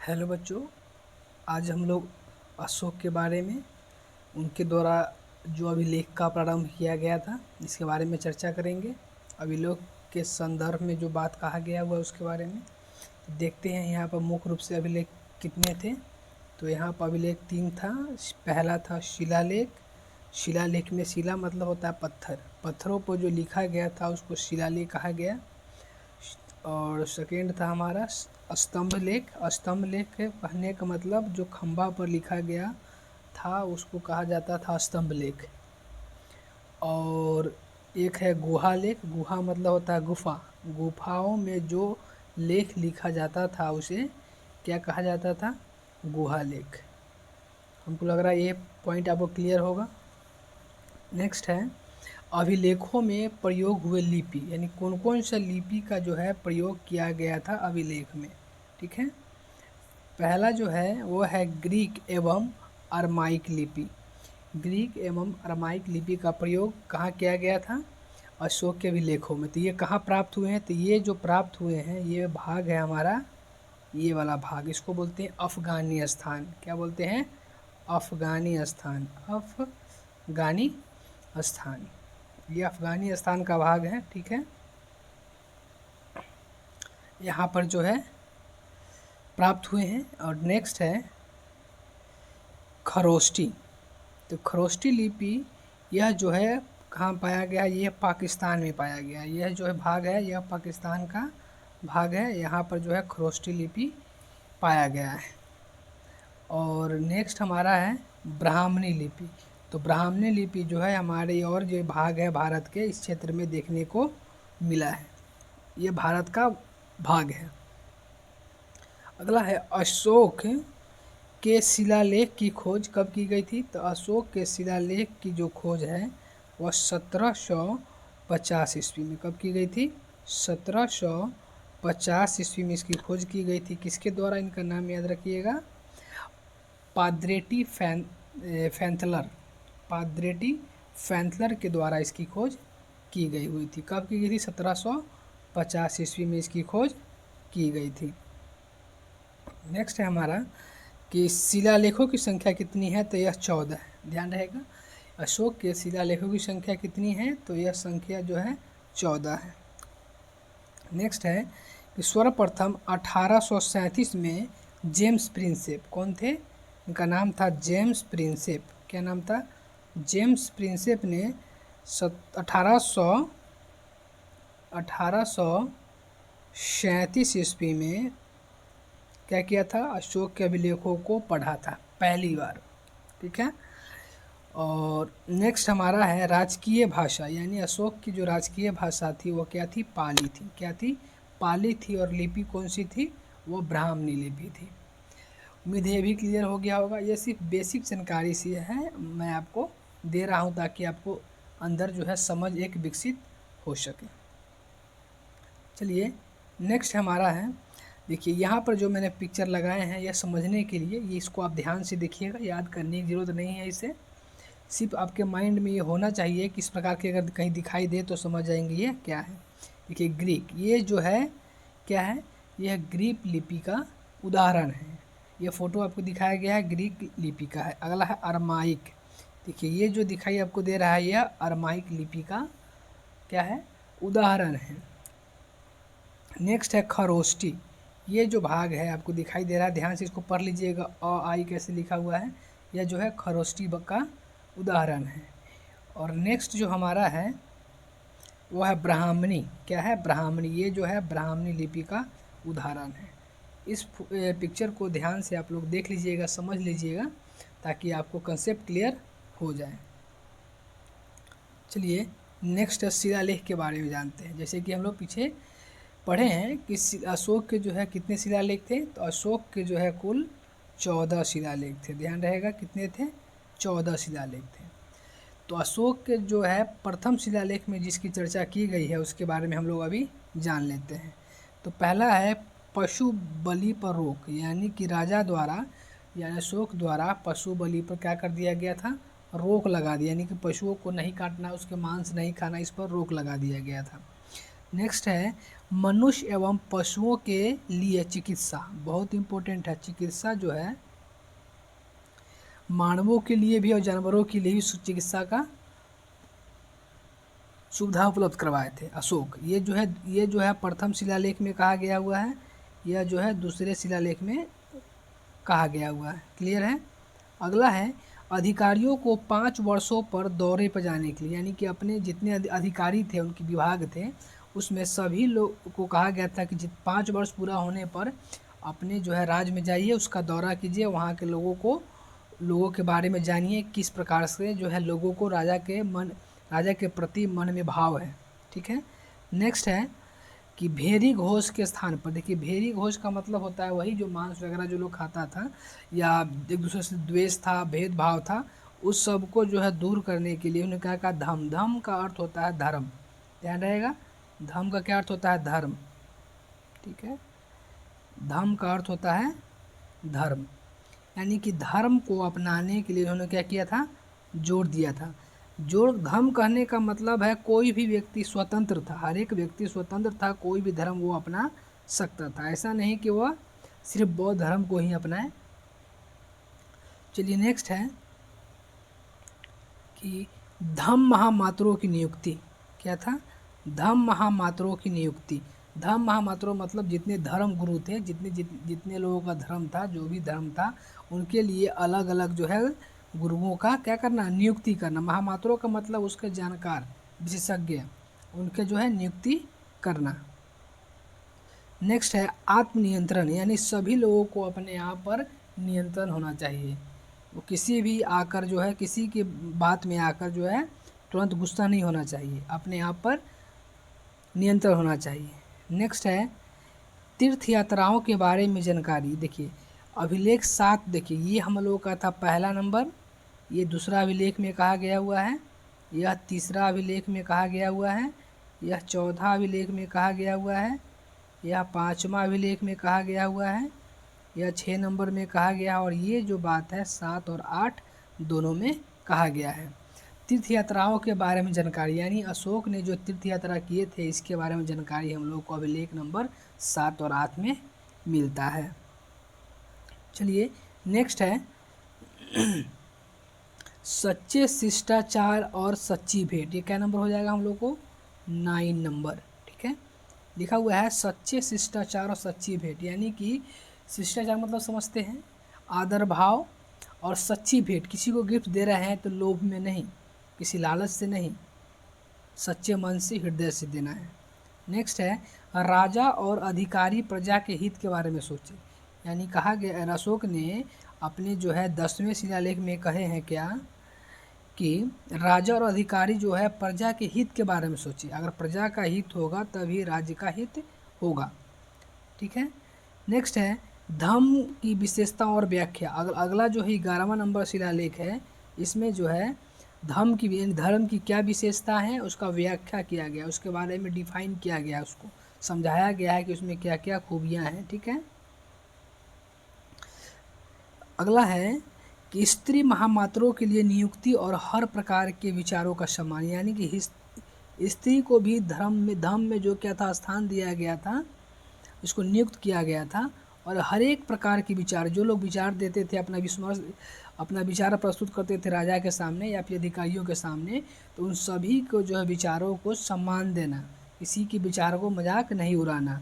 Hello बच्चों, आज हम लोग अशोक के बारे में उनके द्वारा जो अभिलेख का प्रारंभ किया गया था इसके बारे में चर्चा करेंगे। अभिलेख के संदर्भ में जो बात कहा गया हुआ उसके बारे में देखते हैं। यहाँ पर मुख्य रूप से अभिलेख कितने थे, तो यहाँ पर अभिलेख 3 था। पहला था शिलालेख। शिलालेख में शिला मतलब होता है पत्थर, पत्थरों पर जो लिखा गया था उसको शिलालेख कहा गया। और सेकेंड था हमारा स्तंभ लेख। स्तंभ लेख कहने का मतलब जो खंभा पर लिखा गया था उसको कहा जाता था स्तंभ लेख। और एक है गुहा लेख। गुहा मतलब होता है गुफा, गुफाओं में जो लेख लिखा जाता था उसे क्या कहा जाता था? गुहा लेख। हमको लग रहा है ये पॉइंट आपको क्लियर होगा। नेक्स्ट है अभिलेखों में प्रयोग हुए लिपि, यानी कौन कौन सा लिपि का जो है प्रयोग किया गया था अभिलेख में। ठीक है, पहला जो है वो है ग्रीक एवं अरमाइक लिपि। ग्रीक एवं अरमाइक लिपि का प्रयोग कहाँ किया गया था? अशोक के अभिलेखों में। तो ये कहाँ प्राप्त हुए हैं? तो ये जो प्राप्त हुए हैं ये भाग है हमारा, ये वाला भाग, इसको बोलते हैं अफगानिस्तान। क्या बोलते हैं? अफगानिस्तान। अफगानिस्तान, ये अफगानिस्तान का भाग है। ठीक है, यहाँ पर जो है प्राप्त हुए हैं। और नेक्स्ट है खरोष्टी। तो खरोष्टी लिपि यह जो है कहाँ पाया गया? ये पाकिस्तान में पाया गया। यह जो है भाग है, यह पाकिस्तान का भाग है। यहाँ पर जो है खरोष्टी लिपि पाया गया है। और नेक्स्ट हमारा है ब्राह्मणी लिपि। तो ब्राह्मणी लिपि जो है हमारे और जो भाग है भारत के इस क्षेत्र में देखने को मिला है, ये भारत का भाग है। अगला है अशोक के शिलालेख की खोज कब की गई थी? तो अशोक के शिलालेख की जो खोज है वह 1750 ईस्वी में कब की गई थी? 1750 ईस्वी में इसकी खोज की गई थी। किसके द्वारा? इनका नाम याद रखिएगा, पाद्रेटी फैंथलर। पाद्रेटी फैंथलर के द्वारा इसकी खोज की गई हुई थी। कब की गई थी? 1750 ईस्वी में इसकी खोज की गई थी। नेक्स्ट है हमारा कि शिलालेखों की संख्या कितनी है? तो यह 14 है। ध्यान रहेगा, अशोक के शिलालेखों की संख्या कितनी है? तो यह संख्या जो है 14 है। नेक्स्ट है कि सर्वप्रथम 1837 में जेम्स प्रिंसेप, कौन थे? इनका नाम था जेम्स प्रिंसेप। क्या नाम था? जेम्स प्रिंसेप ने 1837 ईस्वी में क्या किया था? अशोक के अभिलेखों को पढ़ा था पहली बार। ठीक है, और नेक्स्ट हमारा है राजकीय भाषा, यानी अशोक की जो राजकीय भाषा थी वो क्या थी? पाली थी। क्या थी? पाली थी। और लिपि कौन सी थी? वो ब्राह्मणी लिपि थी। उम्मीद है ये भी क्लियर हो गया होगा। ये सिर्फ बेसिक जानकारी सी है, मैं आपको दे रहा हूँ ताकि आपको अंदर जो है समझ एक विकसित हो सके। चलिए नेक्स्ट हमारा है, देखिए यहाँ पर जो मैंने पिक्चर लगाए हैं यह समझने के लिए, ये इसको आप ध्यान से देखिएगा, याद करने की ज़रूरत नहीं है। इसे सिर्फ आपके माइंड में ये होना चाहिए कि इस प्रकार के अगर कहीं दिखाई दे तो समझ जाएंगे ये क्या है। देखिए ग्रीक, ये जो है क्या है? यह ग्रीक लिपि का उदाहरण है। ये फ़ोटो आपको दिखाया गया है ग्रीक लिपि का है। अगला है अरमाइक। देखिए ये जो दिखाई आपको दे रहा है यह अरमाइक लिपि का क्या है? उदाहरण है। नेक्स्ट है खरोष्टी। ये जो भाग है आपको दिखाई दे रहा है, ध्यान से इसको पढ़ लीजिएगा, अ आई कैसे लिखा हुआ है। यह जो है खरोष्टी का उदाहरण है। और नेक्स्ट जो हमारा है वो है ब्राह्मणी। क्या है? ब्राह्मणी। ये जो है ब्राह्मणी लिपि का उदाहरण है। इस पिक्चर को ध्यान से आप लोग देख लीजिएगा, समझ लीजिएगा, ताकि आपको कंसेप्ट क्लियर हो जाए। चलिए नेक्स्ट शिलालेख के बारे में जानते हैं। जैसे कि हम लोग पीछे पढ़े हैं कि अशोक के जो है कितने शिलालेख थे? तो अशोक के जो है कुल 14 शिलालेख थे। ध्यान रहेगा कितने थे? 14 शिलालेख थे। तो अशोक के जो है प्रथम शिलालेख में जिसकी चर्चा की गई है उसके बारे में हम लोग अभी जान लेते हैं। तो पहला है पशु बलि पर रोक, यानी कि राजा द्वारा यानी अशोक द्वारा पशु बलि पर क्या कर दिया गया था? रोक लगा दिया, यानी कि पशुओं को नहीं काटना, उसके मांस नहीं खाना, इस पर रोक लगा दिया गया था। नेक्स्ट है मनुष्य एवं पशुओं के लिए चिकित्सा, बहुत इम्पोर्टेंट है। चिकित्सा जो है मानवों के लिए भी और जानवरों के लिए भी चिकित्सा का सुविधा उपलब्ध करवाए थे अशोक। ये जो है प्रथम शिलालेख में कहा गया हुआ है, यह जो है दूसरे शिलालेख में कहा गया हुआ है। क्लियर है। अगला है अधिकारियों को 5 वर्षों पर दौरे पर जाने के लिए, यानी कि अपने जितने अधिकारी थे, उनके विभाग थे, उसमें सभी लोग को कहा गया था कि 5 वर्ष पूरा होने पर अपने जो है राज्य में जाइए, उसका दौरा कीजिए, वहाँ के लोगों के बारे में जानिए, किस प्रकार से जो है लोगों को राजा के प्रति मन में भाव है। ठीक है। नेक्स्ट है कि भेरी घोष के स्थान पर, देखिए भेरी घोष का मतलब होता है वही जो मांस वगैरह जो लोग खाता था या एक दूसरे से द्वेष था, भेदभाव था, उस सब को जो है दूर करने के लिए उन्होंने कहा धम। धम का अर्थ होता है धर्म, ध्यान रहेगा। धम का क्या अर्थ होता है? धर्म। ठीक है। धम का अर्थ होता है धर्म, यानी कि धर्म को अपनाने के लिए उन्होंने क्या किया था? जोर दिया था। जोर धर्म कहने का मतलब है कोई भी व्यक्ति स्वतंत्र था, हर एक व्यक्ति स्वतंत्र था, कोई भी धर्म वो अपना सकता था, ऐसा नहीं कि वह सिर्फ बौद्ध धर्म को ही अपनाए। चलिए नेक्स्ट है कि धम्म महामात्रों की नियुक्ति। क्या था? धम्म महामात्रों की नियुक्ति। धम्म महामात्रों मतलब जितने धर्म गुरु थे, जितने लोगों का धर्म था, जो भी धर्म था, उनके लिए अलग अलग जो है गुरुओं का क्या करना? नियुक्ति करना। महामात्रों का मतलब उसके जानकार, विशेषज्ञ, उनके जो है नियुक्ति करना। नेक्स्ट है आत्मनियंत्रण, यानी सभी लोगों को अपने आप पर नियंत्रण होना चाहिए। वो किसी भी आकर जो है किसी की बात में आकर जो है तुरंत गुस्सा नहीं होना चाहिए, अपने आप पर नियंत्रण होना चाहिए। नेक्स्ट है तीर्थ यात्राओं के बारे में जानकारी। देखिए अभिलेख 7, देखिए ये हम लोगों का था पहला नंबर, ये दूसरा अभिलेख में कहा गया हुआ है, यह तीसरा अभिलेख में कहा गया हुआ है, यह चौथा अभिलेख में कहा गया हुआ है, यह 5वां अभिलेख में कहा गया हुआ है, यह 6 नंबर में कहा गया, और ये जो बात है 7 और 8 दोनों में कहा गया है। तीर्थ यात्राओं के बारे में जानकारी, यानी अशोक ने जो तीर्थ यात्रा किए थे इसके बारे में जानकारी हम लोग को अभिलेख नंबर 7 और 8 में मिलता है। चलिए नेक्स्ट है सच्चे शिष्टाचार और सच्ची भेंट। ये क्या नंबर हो जाएगा हम लोग को? 9 नंबर। ठीक है। लिखा हुआ है सच्चे शिष्टाचार और सच्ची भेंट, यानी कि शिष्टाचार मतलब समझते हैं आदर भाव, और सच्ची भेंट किसी को गिफ्ट दे रहे हैं तो लोभ में नहीं, किसी लालच से नहीं, सच्चे मन से, हृदय से देना है। नेक्स्ट है राजा और अधिकारी प्रजा के हित के बारे में सोचे, यानी कहा गया अशोक ने अपने जो है 10वें शिलालेख में कहे हैं क्या कि राजा और अधिकारी जो है प्रजा के हित के बारे में सोचे, अगर प्रजा का हित होगा तभी राज्य का हित होगा। ठीक है। नेक्स्ट है धम्म की विशेषता और व्याख्या। अगला जो है 11वां नंबर शिलालेख है, इसमें जो है धर्म की क्या विशेषता है उसका व्याख्या किया गया, उसके बारे में डिफाइन किया गया, उसको समझाया गया है कि उसमें क्या क्या खूबियाँ हैं। ठीक है। अगला है कि स्त्री महामात्रों के लिए नियुक्ति और हर प्रकार के विचारों का सम्मान, यानी कि स्त्री को भी धर्म में जो क्या था स्थान दिया गया था, इसको नियुक्त किया गया था, और हर एक प्रकार के विचार, जो लोग विचार देते थे, अपना विचार प्रस्तुत करते थे राजा के सामने या फिर अधिकारियों के सामने, तो उन सभी को जो है विचारों को सम्मान देना, किसी के विचार को मजाक नहीं उड़ाना,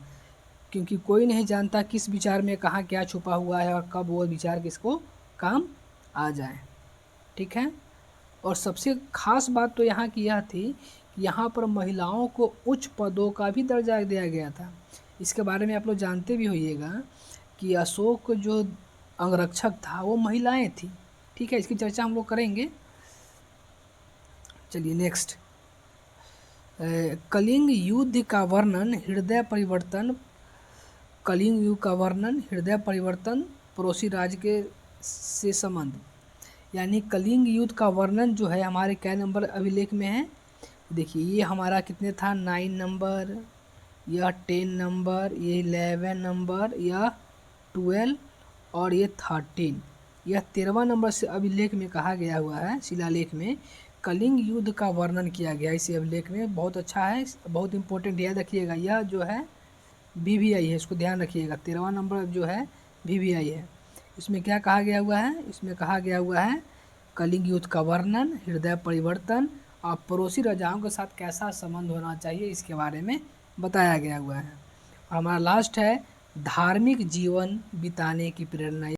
क्योंकि कोई नहीं जानता किस विचार में कहाँ क्या छुपा हुआ है और कब वो विचार किसको काम आ जाए। ठीक है। और सबसे खास बात तो यहाँ की यह थी कि यहाँ पर महिलाओं को उच्च पदों का भी दर्जा दिया गया था। इसके बारे में आप लोग जानते भी होइएगा कि अशोक जो अंगरक्षक था वो महिलाएं थी। ठीक है, इसकी चर्चा हम लोग करेंगे। चलिए नेक्स्ट, कलिंग युद्ध का वर्णन, हृदय परिवर्तन। कलिंग युग का वर्णन, हृदय परिवर्तन, पड़ोसी राज्य के से संबंध, यानी कलिंग युद्ध का वर्णन जो है हमारे क्या नंबर अभिलेख में है? देखिए ये हमारा कितने था? 9 नंबर, यह 10 नंबर, ये 11 नंबर, यह 12 और ये 13, यह 13वां नंबर से अभिलेख में कहा गया हुआ है शिलालेख में कलिंग युद्ध का वर्णन किया गया इस अभिलेख में। बहुत अच्छा है, बहुत इंपॉर्टेंट, याद रखिएगा। यह जो है VVI है, इसको ध्यान रखिएगा। 13वां नंबर जो है VVI है। इसमें क्या कहा गया हुआ है? इसमें कहा गया हुआ है कलिंग युद्ध का वर्णन, हृदय परिवर्तन और पड़ोसी राजाओं के साथ कैसा संबंध होना चाहिए, इसके बारे में बताया गया हुआ है। हमारा लास्ट है धार्मिक जीवन बिताने की प्रेरणा।